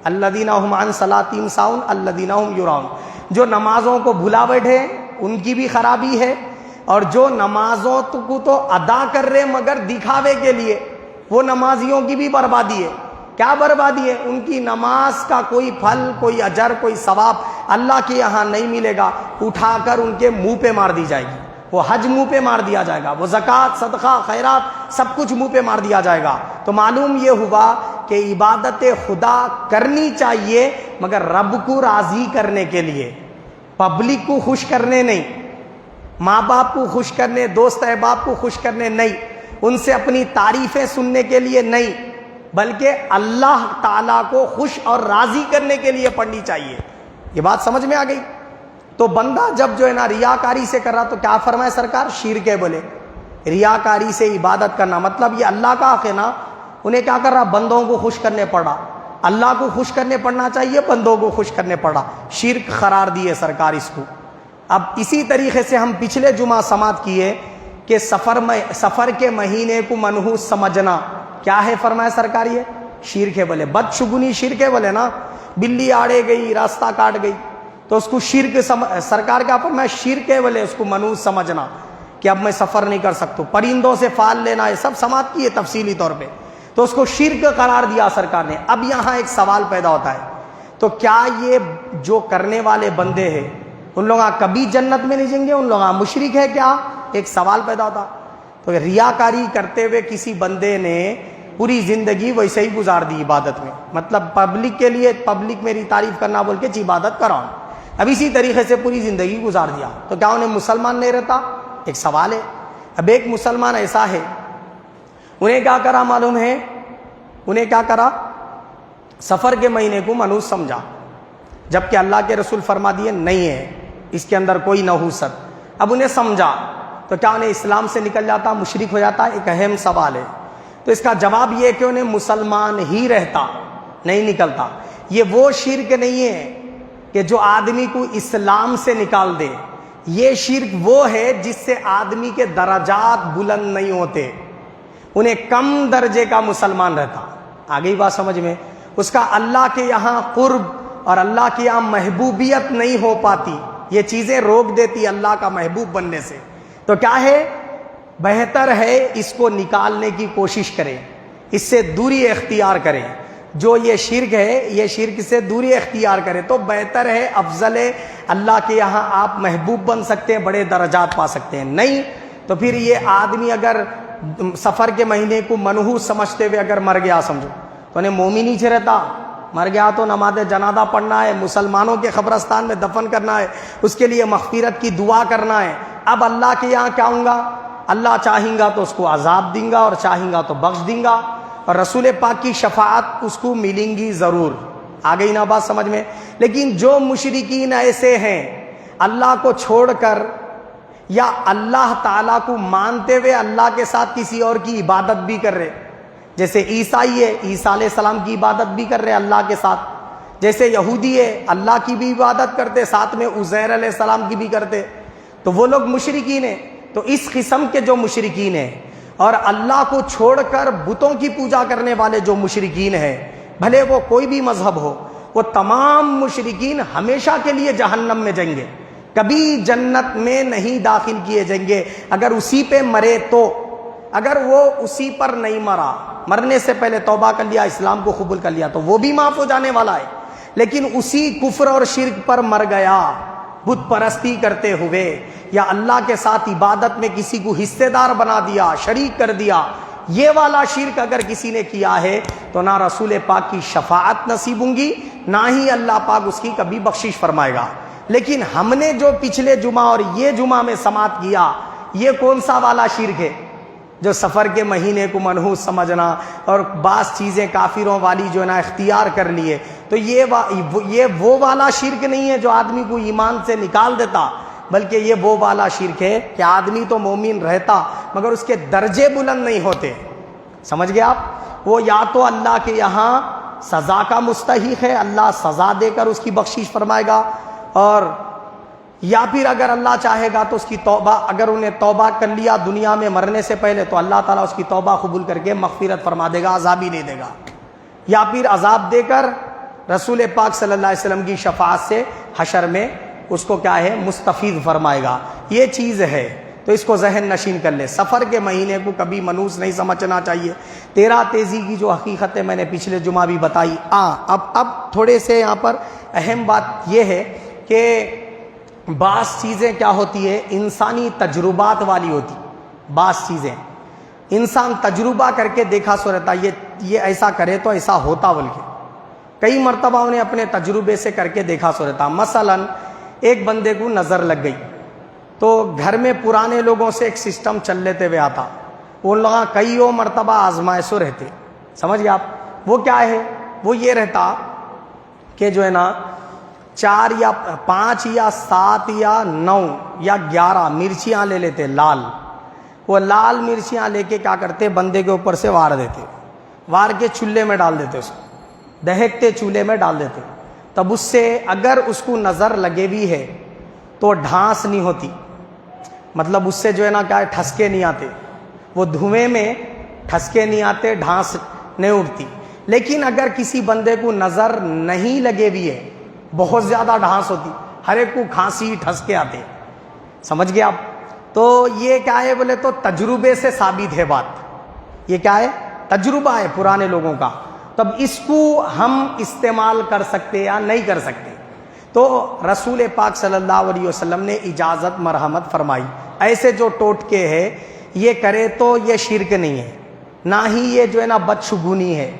الذین ہم عن صلاتہم ساہون، الذین ہم یراؤون، جو نمازوں کو بھلا بیٹھے ان کی بھی خرابی ہے، اور جو نمازوں کو تو ادا کر رہے مگر دکھاوے کے لیے، وہ نمازیوں کی بھی بربادی ہے۔ کیا بربادی ہے؟ ان کی نماز کا کوئی پھل، کوئی اجر، کوئی ثواب اللہ کے یہاں نہیں ملے گا، اٹھا کر ان کے منہ پہ مار دی جائے گی، وہ حج منہ پہ مار دیا جائے گا، وہ زکوٰۃ، صدقہ، خیرات سب کچھ منہ پہ مار دیا جائے گا۔ تو معلوم یہ ہوا کہ عبادت خدا کرنی چاہیے مگر رب کو راضی کرنے کے لیے، پبلک کو خوش کرنے نہیں، ماں باپ کو خوش کرنے، دوست احباب کو خوش کرنے نہیں، ان سے اپنی تعریفیں سننے کے لیے نہیں، بلکہ اللہ تعالیٰ کو خوش اور راضی کرنے کے لیے پڑھنی چاہیے۔ یہ بات سمجھ میں آ گئی؟ تو بندہ جب جو ہے نا ریاکاری سے کر رہا تو کیا فرمائے سرکار؟ شرک ہے بولے۔ ریاکاری سے عبادت کرنا مطلب یہ اللہ کا حق ہے نا، انہیں کیا کر رہا؟ بندوں کو خوش کرنے پڑ رہا، اللہ کو خوش کرنے پڑنا چاہیے، بندوں کو خوش کرنے پڑ رہا، شرک قرار دیے سرکار اس کو۔ اب اسی طریقے سے ہم پچھلے جمعہ سماعت کیے کہ سفر کے مہینے کو منحوس سمجھنا کیا ہے فرمایا سرکار؟ یہ شرک ہے بولے، بدشگونی شرک ہے بولے نا، بلی آڑے گئی، راستہ کاٹ گئی تو اس کو شرک سرکار کا فرمایا شرک ہے بولے، اس کو منحوس سمجھنا کہ اب میں سفر نہیں کر سکتا، پرندوں سے فال لینا، یہ سب سماعت کی ہے تفصیلی طور پہ، تو اس کو شرک قرار دیا سرکار نے۔ اب یہاں ایک سوال پیدا ہوتا ہے، تو کیا یہ جو کرنے والے بندے ہیں ان لوگ کبھی جنت میں نہیں جائیں گے؟ ان لوگ مشرک ہے کیا؟ ایک سوال پیدا ہوتا۔ تو ریاکاری کرتے ہوئے کسی بندے نے پوری زندگی ویسے ہی گزار دی عبادت میں، مطلب پبلک کے لیے پبلک میری تعریف کرنا بول کے عبادت کراؤں، اب اسی طریقے سے پوری زندگی گزار دیا، تو کیا انہیں مسلمان نہیں رہتا؟ ایک سوال ہے۔ اب ایک مسلمان ایسا ہے، انہیں کیا کرا معلوم ہے؟ انہیں کیا کرا؟ سفر کے مہینے کو منحوس سمجھا، جبکہ اللہ کے رسول فرما دیے نہیں ہے اس کے اندر کوئی نحوست۔ اب انہیں سمجھا تو کیا انہیں اسلام سے نکل جاتا، مشرک ہو جاتا؟ ایک اہم سوال ہے۔ تو اس کا جواب یہ ہے کہ انہیں مسلمان ہی رہتا، نہیں نکلتا۔ یہ وہ شرک نہیں ہے کہ جو آدمی کو اسلام سے نکال دے، یہ شرک وہ ہے جس سے آدمی کے درجات بلند نہیں ہوتے، انہیں کم درجے کا مسلمان رہتا۔ آگئی بات سمجھ میں؟ اس کا اللہ کے یہاں قرب اور اللہ کے یہاں محبوبیت نہیں ہو پاتی، یہ چیزیں روک دیتی اللہ کا محبوب بننے سے۔ تو کیا ہے؟ بہتر ہے اس کو نکالنے کی کوشش کریں، اس سے دوری اختیار کریں۔ جو یہ شرک ہے، یہ شرک سے دوری اختیار کرے تو بہتر ہے، افضل ہے، اللہ کے یہاں آپ محبوب بن سکتے ہیں، بڑے درجات پا سکتے ہیں۔ نہیں تو پھر یہ آدمی اگر سفر کے مہینے کو منحوس سمجھتے ہوئے اگر مر گیا سمجھو تو انہیں مومن ہی رہتا، مر گیا تو نماز جنازہ پڑھنا ہے، مسلمانوں کے قبرستان میں دفن کرنا ہے، اس کے لیے مغفرت کی دعا کرنا ہے۔ اب اللہ کے یہاں کیا ہوں گا؟ اللہ چاہیں گا تو اس کو عذاب دیں گا اور چاہیں گا تو بخش دیں گا، اور رسول پاک کی شفاعت اس کو ملیں گی ضرور۔ آگئی نا بات سمجھ میں؟ لیکن جو مشرکین ایسے ہیں اللہ کو چھوڑ کر یا اللہ تعالیٰ کو مانتے ہوئے اللہ کے ساتھ کسی اور کی عبادت بھی کر رہے، جیسے عیسائی ہے، عیسیٰ علیہ السلام کی عبادت بھی کر رہے اللہ کے ساتھ، جیسے یہودی ہے اللہ کی بھی عبادت کرتے، ساتھ میں عزیر علیہ السلام کی بھی کرتے، تو وہ لوگ مشرکین ہیں۔ تو اس قسم کے جو مشرکین ہیں اور اللہ کو چھوڑ کر بتوں کی پوجا کرنے والے جو مشرکین ہیں، بھلے وہ کوئی بھی مذہب ہو، وہ تمام مشرکین ہمیشہ کے لیے جہنم میں جائیں گے، کبھی جنت میں نہیں داخل کیے جائیں گے اگر اسی پہ مرے تو۔ اگر وہ اسی پر نہیں مرا، مرنے سے پہلے توبہ کر لیا، اسلام کو قبول کر لیا، تو وہ بھی معاف ہو جانے والا ہے، لیکن اسی کفر اور شرک پر مر گیا، بت پرستی کرتے ہوئے یا اللہ کے ساتھ عبادت میں کسی کو حصے دار بنا دیا، شریک کر دیا، یہ والا شرک اگر کسی نے کیا ہے تو نہ رسول پاک کی شفاعت نصیب ہوں گی، نہ ہی اللہ پاک اس کی کبھی بخشش فرمائے گا۔ لیکن ہم نے جو پچھلے جمعہ اور یہ جمعہ میں سماعت کیا، یہ کون سا والا شرک ہے؟ جو سفر کے مہینے کو منحوس سمجھنا اور بعض چیزیں کافروں والی جو ہے نا اختیار کر لیے، تو یہ وہ والا شرک نہیں ہے جو آدمی کو ایمان سے نکال دیتا، بلکہ یہ وہ والا شرک ہے کہ آدمی تو مومن رہتا مگر اس کے درجے بلند نہیں ہوتے۔ سمجھ گئے آپ؟ وہ یا تو اللہ کے یہاں سزا کا مستحق ہے، اللہ سزا دے کر اس کی بخشش فرمائے گا، اور یا پھر اگر اللہ چاہے گا تو اس کی توبہ، اگر انہیں توبہ کر لیا دنیا میں مرنے سے پہلے تو اللہ تعالیٰ اس کی توبہ قبول کر کے مغفرت فرما دے گا، عذاب ہی نہیں دے گا، یا پھر عذاب دے کر رسول پاک صلی اللہ علیہ وسلم کی شفاعت سے حشر میں اس کو کیا ہے مستفید فرمائے گا۔ یہ چیز ہے، تو اس کو ذہن نشین کر لے۔ سفر کے مہینے کو کبھی منحوس نہیں سمجھنا چاہیے۔ تیرہ تیزی کی جو حقیقت ہے میں نے پچھلے جمعہ بھی بتائی۔ اب تھوڑے سے یہاں پر اہم بات یہ ہے کہ بعض چیزیں کیا ہوتی ہے، انسانی تجربات والی ہوتی، بعض چیزیں انسان تجربہ کر کے دیکھا سو رہتا، یہ ایسا کرے تو ایسا ہوتا، بلکہ کئی مرتبہ انہیں اپنے تجربے سے کر کے دیکھا سو رہتا۔ مثلا ایک بندے کو نظر لگ گئی تو گھر میں پرانے لوگوں سے ایک سسٹم چل لیتے ہوئے آتا، وہ لوگ کئی مرتبہ آزمائے سو رہتے۔ سمجھ گئے آپ؟ وہ کیا ہے؟ وہ یہ رہتا کہ جو ہے نا 4 یا 5 یا 7 یا 9 یا 11 مرچیاں لے لیتے لال، وہ لال مرچیاں لے کے کیا کرتے، بندے کے اوپر سے وار دیتے، وار کے چولہے میں ڈال دیتے، اس کو دہکتے چولہے میں ڈال دیتے۔ تب اس سے اگر اس کو نظر لگے بھی ہے تو ڈھانس نہیں ہوتی، مطلب اس سے جو ہے نا کیا ٹھسکے نہیں آتے، وہ دھوئیں میں ٹھسکے نہیں آتے، ڈھانس نہیں اٹھتی۔ لیکن اگر کسی بندے کو نظر نہیں لگے بھی ہے، بہت زیادہ ڈھانس ہوتی، ہر ایک کو کھانسی ٹھسکے آتے۔ سمجھ گئے آپ؟ تو یہ کیا ہے بولے تو تجربے سے ثابت ہے بات، یہ کیا ہے؟ تجربہ ہے پرانے لوگوں کا۔ تب اس کو ہم استعمال کر سکتے یا نہیں کر سکتے؟ تو رسول پاک صلی اللہ علیہ وسلم نے اجازت مرحمت فرمائی، ایسے جو ٹوٹکے ہے یہ کرے تو یہ شرک نہیں ہے، نہ ہی یہ جو ہے نا بدشگونی ہے،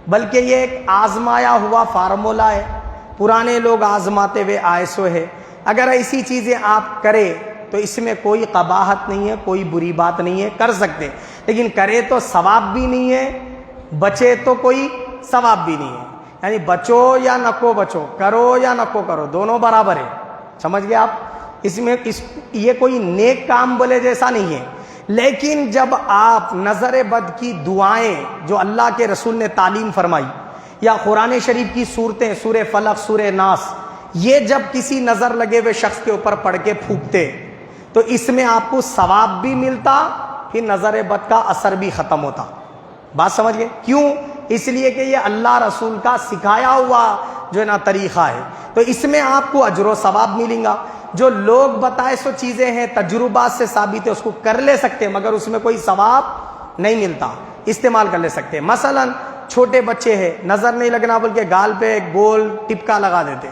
بلکہ یہ ایک آزمایا ہوا فارمولہ ہے، پرانے لوگ آزماتے ہوئے آئے سو ہے۔ اگر ایسی چیزیں آپ کرے تو اس میں کوئی قباحت نہیں ہے، کوئی بری بات نہیں ہے، کر سکتے، لیکن کرے تو ثواب بھی نہیں ہے، بچے تو کوئی ثواب بھی نہیں ہے۔ یعنی بچو یا نکو بچو، کرو یا نکو کرو، دونوں برابر ہے، سمجھ گئے آپ؟ اس میں یہ کوئی نیک کام بولے جیسا نہیں ہے، لیکن جب آپ نظر بد کی دعائیں جو اللہ کے رسول نے تعلیم فرمائی، یا قرآن شریف کی صورتیں، سورہ فلق، سورہ ناس، یہ جب کسی نظر لگے ہوئے شخص کے اوپر پڑھ کے پھونکتے تو اس میں آپ کو ثواب بھی ملتا، پھر نظر بد کا اثر بھی ختم ہوتا۔ بات سمجھ گئے؟ کیوں؟ اس لیے کہ یہ اللہ رسول کا سکھایا ہوا جو ہے نا طریقہ ہے، تو اس میں آپ کو اجر و ثواب ملیں گا۔ جو لوگ بتائے سو چیزیں ہیں، تجربات سے ثابت ہے، اس کو کر لے سکتے مگر اس میں کوئی ثواب نہیں ملتا، استعمال کر لے سکتے۔ مثلا چھوٹے بچے ہیں، نظر نہیں لگنا بول کے گال پہ ایک گول ٹپکا لگا دیتے،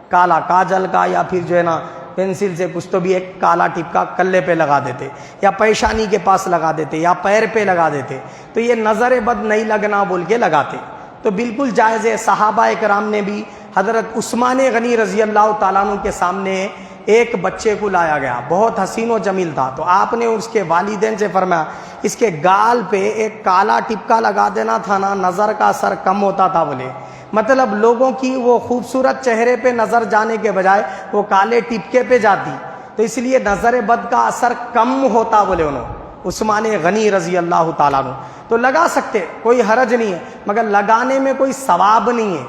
کالا کاجل کا، یا پھر جو ہے نا پینسل سے کچھ تو بھی ایک کالا ٹپکا کلے پہ لگا دیتے، یا پیشانی کے پاس لگا دیتے، یا پیر پہ لگا دیتے، تو یہ نظر بد نہیں لگنا بول کے لگاتے، تو بالکل جائز ہے۔ صحابہ کرام نے بھی، حضرت عثمان غنی رضی اللہ تعالیٰ عنہ کے سامنے ایک بچے کو لایا گیا، بہت حسین و جمیل تھا، تو آپ نے اس کے والدین سے فرمایا اس کے گال پہ ایک کالا ٹپکا لگا دینا تھا نا، نظر کا اثر کم ہوتا تھا بولے۔ مطلب لوگوں کی وہ خوبصورت چہرے پہ نظر جانے کے بجائے وہ کالے ٹپکے پہ جاتی، تو اس لیے نظر بد کا اثر کم ہوتا بولے انہوں، عثمان غنی رضی اللہ تعالیٰ عنہ۔ تو لگا سکتے، کوئی حرج نہیں ہے، مگر لگانے میں کوئی ثواب نہیں ہے،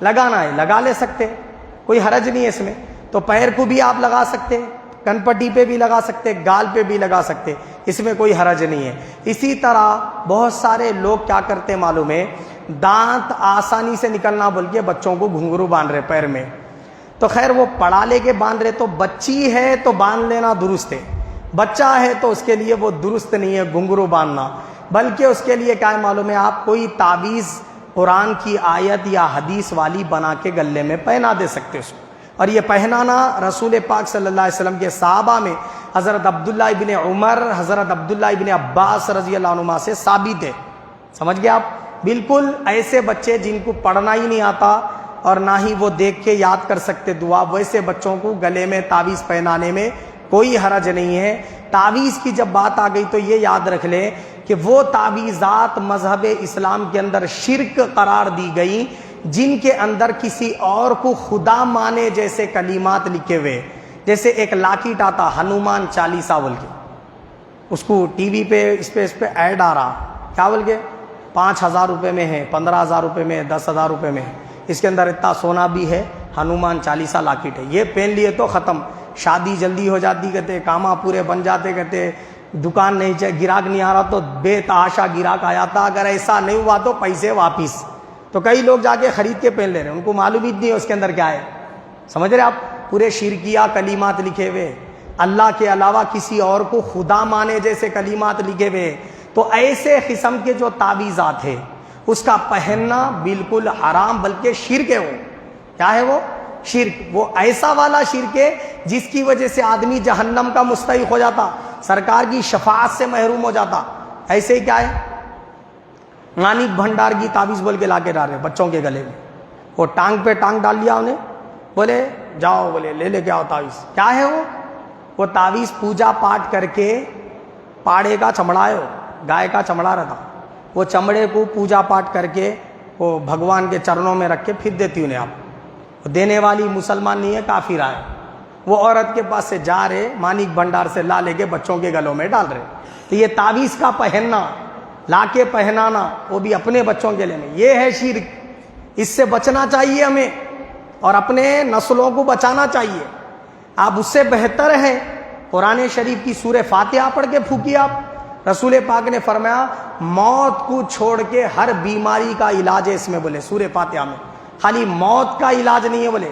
لگانا ہے لگا لے سکتے، کوئی حرج نہیں ہے اس میں۔ تو پیر کو بھی آپ لگا سکتے، کن پٹی پہ بھی لگا سکتے، گال پہ بھی لگا سکتے، اس میں کوئی حرج نہیں ہے۔ اسی طرح بہت سارے لوگ کیا کرتے معلوم ہے، دانت آسانی سے نکلنا بول کے بچوں کو گھنگرو باندھ رہے پیر میں، تو خیر وہ پڑھا لے کے باندھ رہے، تو بچی ہے تو باندھ لینا درست ہے، بچہ ہے تو اس کے لیے وہ درست نہیں ہے گھنگرو باندھنا، بلکہ اس کے لیے کیا ہے معلوم ہے، آپ کوئی تعویذ قرآن کی آیت یا حدیث والی بنا کے گلے میں پہنا دے سکتے اس کو۔ اور یہ پہنانا رسول پاک صلی اللہ علیہ وسلم کے صحابہ میں حضرت عبداللہ ابن عمر، حضرت عبداللہ ابن عباس رضی اللہ عنہما سے ثابت ہے، سمجھ گئے آپ؟ بالکل ایسے بچے جن کو پڑھنا ہی نہیں آتا اور نہ ہی وہ دیکھ کے یاد کر سکتے دعا، ویسے بچوں کو گلے میں تعویذ پہنانے میں کوئی حرج نہیں ہے۔ تعویذ کی جب بات آ گئی تو یہ یاد رکھ لیں کہ وہ تعویذات مذہب اسلام کے اندر شرک قرار دی گئی جن کے اندر کسی اور کو خدا مانے جیسے کلمات لکھے ہوئے، جیسے ایک لاکٹ آتا ہنومان چالیسا بول کے، اس کو ٹی وی پہ اس پہ ایڈ آ رہا، کیا بول کے 5,000 روپے میں ہے، 15,000 روپے میں ہے، 10,000 روپے میں ہے، اس کے اندر اتنا سونا بھی ہے، ہنومان چالیسا لاکٹ ہے، یہ پہن لیے تو ختم، شادی جلدی ہو جاتی کہتے، کاما پورے بن جاتے کہتے، دکان نہیں چاہیے، گراہک نہیں آ رہا تو بے تحاشا گراہک آیا تھا، اگر ایسا نہیں ہوا تو پیسے واپس، تو کئی لوگ جا کے خرید کے پہن لے رہے ہیں، ان کو معلوم ہی نہیں ہے اس کے اندر کیا ہے، سمجھ رہے آپ؟ پورے شرکیہ کلمات لکھے ہوئے، اللہ کے علاوہ کسی اور کو خدا مانے جیسے کلمات لکھے ہوئے، تو ایسے قسم کے جو تعویذات ہے اس کا پہننا بالکل حرام بلکہ شرک ہے۔ وہ کیا ہے؟ وہ شرک، وہ ایسا والا شرک ہے جس کی وجہ سے آدمی جہنم کا مستحق ہو جاتا، سرکار کی شفاعت سے محروم ہو جاتا۔ ایسے ہی کیا ہے، مانک بھنڈار کی تعویذ بول کے لا کے ڈال رہے بچوں کے گلے میں، وہ ٹانگ پہ ٹانگ ڈال لیا انہیں، بولے جاؤ، بولے لے کے آؤ تعویذ۔ کیا ہے وہ تعویذ پوجا پاٹ کر کے پاڑے کا چمڑا ہے، گائے کا چمڑا رہتا، وہ چمڑے کو پوجا پاٹ کر کے وہ بھگوان کے چرنوں میں رکھ کے پھر دیتی انہیں، آپ دینے والی مسلمان نہیں ہے، کافر ہے، وہ عورت کے پاس سے جا رہے مانک بھنڈار سے لا لے کے بچوں کے گلوں میں ڈال رہے، تو یہ تعویذ کا پہننا، لا کے پہنانا، وہ بھی اپنے بچوں کے لیے میں، یہ ہے شرک، اس سے بچنا چاہیے ہمیں اور اپنے نسلوں کو بچانا چاہیے۔ آپ اس سے بہتر ہے قرآن شریف کی سورہ فاتحہ پڑھ کے پھونکیے۔ آپ رسول پاک نے فرمایا موت کو چھوڑ کے ہر بیماری کا علاج ہے اس میں، بولے سورہ فاتحہ میں، خالی موت کا علاج نہیں ہے، بولے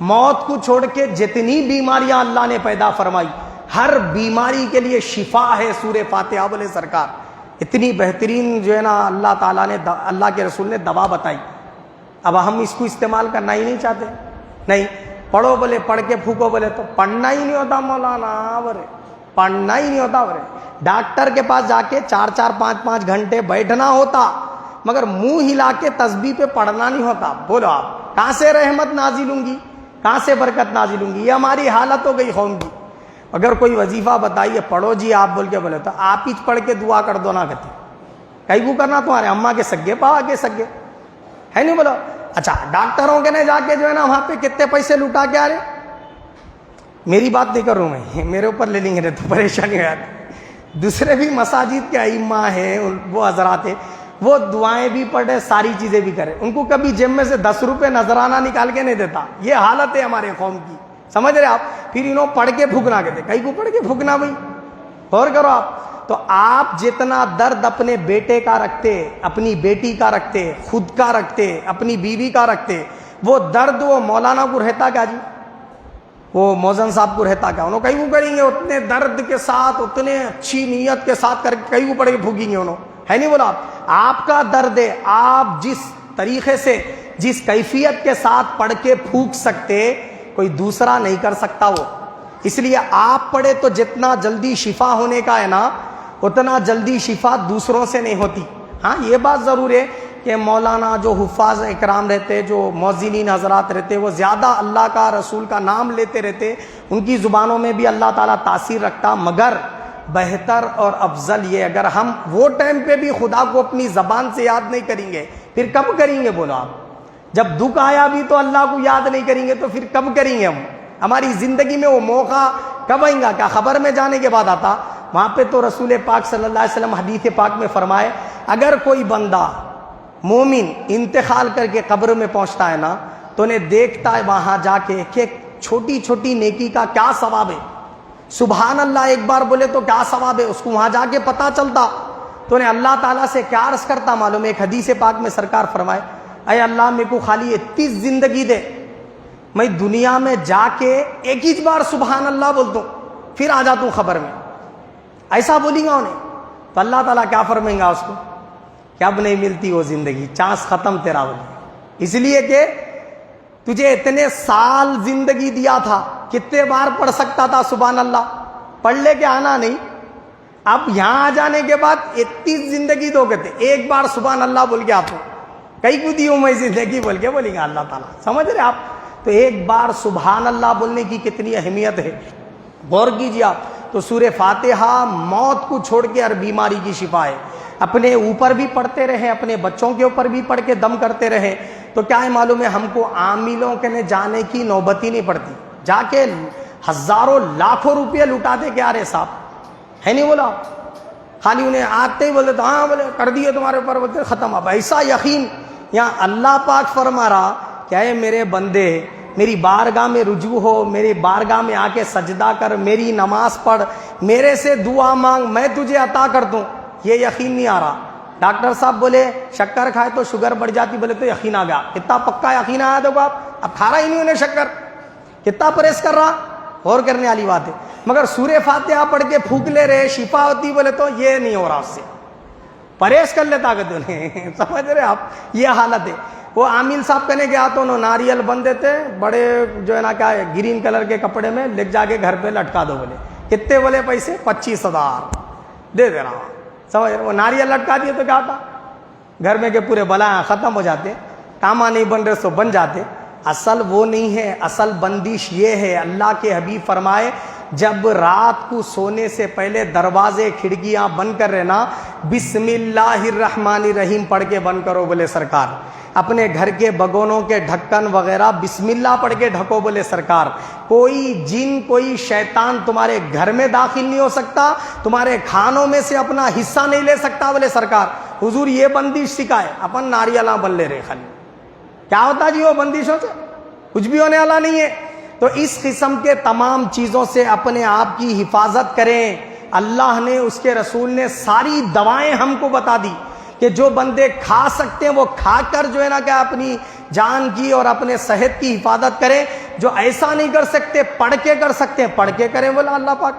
موت کو چھوڑ کے جتنی بیماریاں اللہ نے پیدا فرمائی ہر بیماری کے لیے شفا ہے سورہ فاتحہ، بولے سرکار اتنی بہترین جو ہے نا اللہ تعالیٰ نے، اللہ کے رسول نے دوا بتائی۔ اب ہم اس کو استعمال کرنا ہی نہیں چاہتے، نہیں پڑھو بولے پڑھ کے پھونکو بولے تو پڑھنا ہی نہیں ہوتا مولانا، بولے پڑھنا ہی نہیں ہوتا. ڈاکٹر کے پاس جا کے 4-4 5-5 گھنٹے بیٹھنا ہوتا, مگر منہ ہلا کے تسبیح پہ پڑھنا نہیں ہوتا. بولو آپ کہاں سے رحمت نازل ہوں گی, کہاں سے برکت نازل ہوں گی؟ یہ ہماری حالت ہو گئی قوم کی. اگر کوئی وظیفہ بتائیے پڑھو جی آپ بول کے بولے تو آپ ہی پڑھ کے دعا کر دو نا کہتے کئی کو کرنا تمہارے اماں کے سگے پاپا کے سگے ہے نہیں. بولو اچھا ڈاکٹروں کے نے جا کے جو ہے نا وہاں پہ کتنے پیسے لوٹا کے آ رہے. میری بات نہیں کر رہا ہوں میں, میرے اوپر لے لیں گے تو پریشانی ہو جاتی. دوسرے بھی مساجد کے ائمہ ہیں, وہ حضرات ہیں, وہ دعائیں بھی پڑھے ساری چیزیں بھی کرے, ان کو کبھی جیب میں سے 10 روپے نذرانہ نکال کے نہیں دیتا. یہ حالت ہے ہمارے قوم کی, سمجھ رہے آپ. پھر انہوں پڑھ کے پھونکنا کہتے, کئی کو پڑھ کے پھونکنا بھائی, غور کرو آپ. تو آپ جتنا درد اپنے بیٹے کا رکھتے, اپنی بیٹی کا رکھتے, خود کا رکھتے, اپنی بیوی کا رکھتے, وہ درد وہ مولانا کو رہتا کیا جی, وہ موزن صاحب کو رہتا کیا؟ انہوں کئی کو کریں گے اتنے درد کے ساتھ, اتنے اچھی نیت کے ساتھ کر کے کئی کو پڑھ کے پھونکیں گے انہوں, ہے نہیں. بولا آپ کا درد ہے, آپ جس طریقے سے جس کیفیت کے ساتھ پڑھ کے پھونک سکتے کوئی دوسرا نہیں کر سکتا وہ. اس لیے آپ پڑھے تو جتنا جلدی شفا ہونے کا ہے نا, اتنا جلدی شفا دوسروں سے نہیں ہوتی. ہاں یہ بات ضرور ہے کہ مولانا جو حفاظ اکرام رہتے, جو مؤذنین حضرات رہتے, وہ زیادہ اللہ کا رسول کا نام لیتے رہتے, ان کی زبانوں میں بھی اللہ تعالیٰ تاثیر رکھتا. مگر بہتر اور افضل یہ, اگر ہم وہ ٹائم پہ بھی خدا کو اپنی زبان سے یاد نہیں کریں گے پھر کب کریں گے؟ بولو آپ, جب دکھ آیا بھی تو اللہ کو یاد نہیں کریں گے تو پھر کب کریں گے ہم؟ ہماری زندگی میں وہ موقع کب آئیں گا؟ کیا خبر میں جانے کے بعد آتا؟ وہاں پہ تو رسول پاک صلی اللہ علیہ وسلم حدیث پاک میں فرمائے, اگر کوئی بندہ مومن انتقال کر کے قبر میں پہنچتا ہے نا, تو انہیں دیکھتا ہے وہاں جا کے کہ چھوٹی چھوٹی نیکی کا کیا ثواب ہے. سبحان اللہ ایک بار بولے تو کیا ثواب ہے, اس کو وہاں جا کے پتہ چلتا. تو انہیں اللہ تعالیٰ سے کیا عرض کرتا معلوم ہے؟ ایک حدیث پاک میں سرکار فرمائے, اے اللہ میرے کو خالی 31 زندگی دے, میں دنیا میں جا کے ایک ہی بار سبحان اللہ بولتا ہوں, پھر آ جاتا ہوں خبر میں. ایسا بولیں گا انہیں تو اللہ تعالیٰ کیا فرمائیں گا اس کو کہ اب نہیں ملتی وہ زندگی, چانس ختم تیرا بولے. اس لیے کہ تجھے اتنے سال زندگی دیا تھا, کتنے بار پڑھ سکتا تھا سبحان اللہ, پڑھ لے کے آنا نہیں. اب یہاں آ جانے کے بعد 31 زندگی دو کہتے, ایک بار سبحان اللہ بول کے آپ کو کئی کو دی ہوں میں زندگی بول کے بولیں گے اللہ تعالیٰ, سمجھ رہے آپ. تو ایک بار سبحان اللہ بولنے کی کتنی اہمیت ہے, غور کیجیے آپ. تو سورہ فاتحہ موت کو چھوڑ کے ہر بیماری کی شفا ہے. اپنے اوپر بھی پڑھتے رہیں, اپنے بچوں کے اوپر بھی پڑھ کے دم کرتے رہیں, تو کیا ہے معلوم ہے, ہم کو عاملوں کے جانے کی نوبت ہی نہیں پڑتی. جا کے ہزاروں لاکھوں روپیہ لٹاتے کیا رہے صاحب, ہے نہیں. بولا خالی انہیں آتے ہی بولتے تو ہاں بولے کر دیے تمہارے اوپر, بولتے ختم. اب ایسا یقین یہاں اللہ پاک فرما رہا کہ اے میرے بندے میری بارگاہ میں رجوع ہو, میری بارگاہ میں آ کے سجدہ کر, میری نماز پڑھ, میرے سے دعا مانگ, میں تجھے عطا کر دوں. یہ یقین نہیں آ رہا. ڈاکٹر صاحب بولے شکر کھائے تو شوگر بڑھ جاتی, بولے تو یقین آ گیا. کتنا پکا یقین آیا دیکھو آپ, اب کھا رہا ہی نہیں انہیں شکر, کتنا پرہیز کر رہا. غور کرنے والی بات ہے. مگر سورہ فاتحہ پڑھ کے پھونک لے رہے شفا ہوتی, بولے تو یہ نہیں ہو رہا, اس سے پرہیز کر لیتا کہتے انہیں. سمجھ رہے آپ, یہ حالت ہے. وہ عامل صاحب کہنے گیا تو انہوں ناریل بن دیتے بڑے جو ہے نا کیا ہے گرین کلر کے کپڑے میں, لے جا کے گھر پہ لٹکا دو. بولے کتنے بولے پیسے؟ 25,000 دے دے رہا. سمجھ رہے, وہ ناریل لٹکا دیے تو کیا ہوتا, گھر میں کے پورے بلائیں ختم ہو جاتے, کاما نہیں بن رہے سو بن جاتے. اصل وہ نہیں ہے, اصل بندش یہ ہے. اللہ کے حبیب فرمائے جب رات کو سونے سے پہلے دروازے کھڑکیاں بند کر رہنا, بسم اللہ الرحمن الرحیم پڑھ کے بند کرو. بولے سرکار اپنے گھر کے بگونوں کے ڈھکن وغیرہ بسم اللہ پڑھ کے ڈھکو. بولے سرکار کوئی جن کوئی شیطان تمہارے گھر میں داخل نہیں ہو سکتا, تمہارے کھانوں میں سے اپنا حصہ نہیں لے سکتا. بولے سرکار حضور یہ بندش سکھائے, اپن ناریالاں بن لے رہے. خالی کیا ہوتا جی وہ بندشوں سے, کچھ بھی ہونے والا نہیں ہے. تو اس قسم کے تمام چیزوں سے اپنے آپ کی حفاظت کریں. اللہ نے, اس کے رسول نے ساری دوائیں ہم کو بتا دی کہ جو بندے کھا سکتے ہیں وہ کھا کر جو ہے نا کہ اپنی جان کی اور اپنے صحت کی حفاظت کریں. جو ایسا نہیں کر سکتے پڑھ کے کر سکتے ہیں پڑھ کے کریں. بولا اللہ پاک,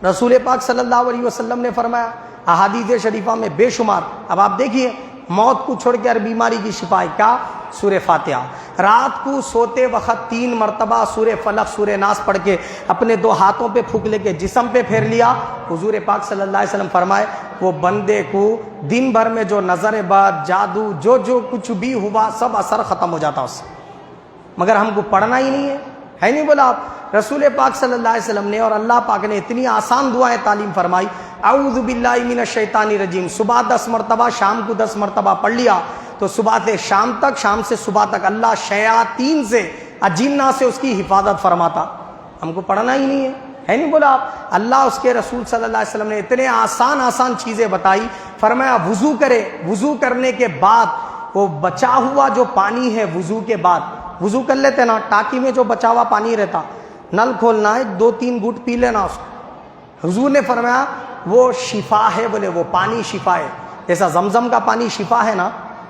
رسول پاک صلی اللہ علیہ وسلم نے فرمایا احادیث شریفہ میں بے شمار. اب آپ دیکھیے موت کو چھوڑ کے ہر بیماری کی شفا ہے کیا؟ سورہ فاتحہ۔ رات کو سوتے وقت 3 مرتبہ سورہ فلق سورہ ناس پڑھ کے اپنے 2 ہاتھوں پہ پھونک لے کے جسم پہ پھیر لیا، حضور پاک صلی اللہ علیہ وسلم فرمائے وہ بندے کو دن بھر میں جو نظر بد، جادو، جو کچھ بھی ہوا سب اثر ختم ہو جاتا اس سے۔ مگر ہم کو پڑھنا ہی نہیں ہے نہیں بولا آپ؟ رسول پاک صلی اللہ علیہ وسلم نے اور اللہ پاک نے اتنی آسان دعائیں تعلیم فرمائی، اعوذ باللہ من الشیطان الرجیم صبح 10 مرتبہ، شام کو 10 مرتبہ پڑھ لیا تو صبح سے شام تک، شام سے صبح تک اللہ شیاطین سے، جنات سے اس کی حفاظت فرماتا۔ ہم کو پڑھنا ہی نہیں ہے نہیں بولا آپ؟ اللہ اس کے رسول صلی اللہ علیہ وسلم نے اتنے آسان چیزیں بتائی، فرمایا وضو کرے، وضو کرنے کے بعد وہ بچا ہوا جو پانی ہے وضو کے بعد، وضو کر لیتے نا ٹاکی میں جو بچا ہوا پانی رہتا، نل کھولنا ہے 2-3 گھونٹ پی لینا اس کو۔ حضور نے فرمایا وہ شفا ہے، بولے وہ پانی شفا ہے، جیسا زمزم کا پانی شفا ہے نا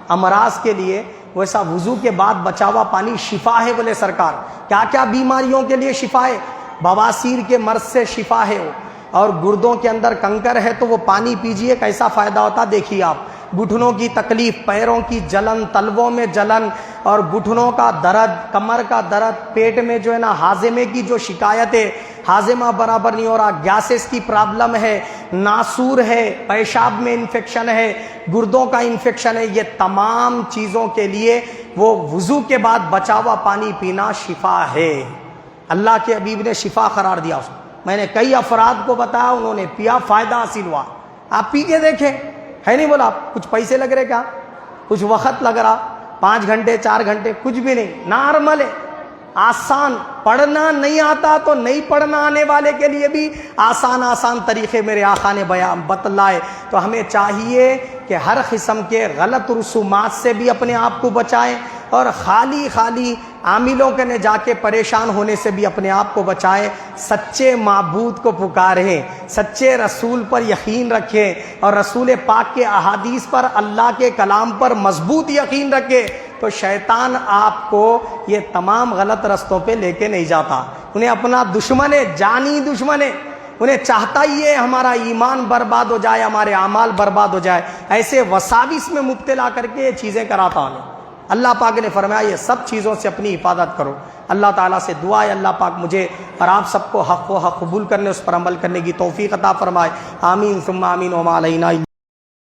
امراض کے لیے، ویسا وضو کے بعد بچا ہوا پانی شفا ہے بولے سرکار۔ کیا کیا بیماریوں کے لیے شفا ہے؟ بواسیر کے مرض سے شفا ہے وہ، اور گردوں کے اندر کنکر ہے تو وہ پانی پیجئے کیسا فائدہ ہوتا دیکھیے آپ۔ گھٹنوں کی تکلیف، پیروں کی جلن، تلووں میں جلن اور گھٹنوں کا درد، کمر کا درد، پیٹ میں جو ہے نا ہاضمے کی جو شکایت ہے، ہاضمہ برابر نہیں ہو رہا، گیسز کی پرابلم ہے، ناسور ہے، پیشاب میں انفیکشن ہے، گردوں کا انفیکشن ہے، یہ تمام چیزوں کے لیے وہ وضو کے بعد بچا ہوا پانی پینا شفا ہے۔ اللہ کے حبیب نے شفا قرار دیا اس کو۔ میں نے کئی افراد کو بتایا، انہوں نے پیا، فائدہ حاصل ہوا۔ آپ پی کے دیکھیں، ہے نہیں بولا؟ کچھ پیسے لگ رہے کیا؟ کچھ وقت لگ رہا؟ 5 گھنٹے 4 گھنٹے کچھ بھی نہیں، نارمل ہے، آسان۔ پڑھنا نہیں آتا تو نہیں پڑھنا آنے والے کے لیے بھی آسان طریقے میرے آقا نے بیان بتلائے۔ تو ہمیں چاہیے کہ ہر قسم کے غلط رسومات سے بھی اپنے آپ کو بچائیں، اور خالی عاملوں کے نے جا کے پریشان ہونے سے بھی اپنے آپ کو بچائیں۔ سچے معبود کو پکاریں، سچے رسول پر یقین رکھیں، اور رسول پاک کے احادیث پر، اللہ کے کلام پر مضبوط یقین رکھیں، تو شیطان آپ کو یہ تمام غلط رستوں پہ لے کے نہیں جاتا۔ انہیں اپنا دشمن ہے، جانی دشمن ہے، انہیں چاہتا ہی ہے ہمارا ایمان برباد ہو جائے، ہمارے اعمال برباد ہو جائے، ایسے وساوس میں مبتلا کر کے یہ چیزیں کراتا انہیں۔ اللہ پاک نے فرمایا یہ سب چیزوں سے اپنی حفاظت کرو۔ اللہ تعالیٰ سے دعا ہے اللہ پاک مجھے اور آپ سب کو حق و حق قبول کرنے، اس پر عمل کرنے کی توفیق عطا فرمائے۔ آمین ثم آمین وما علینا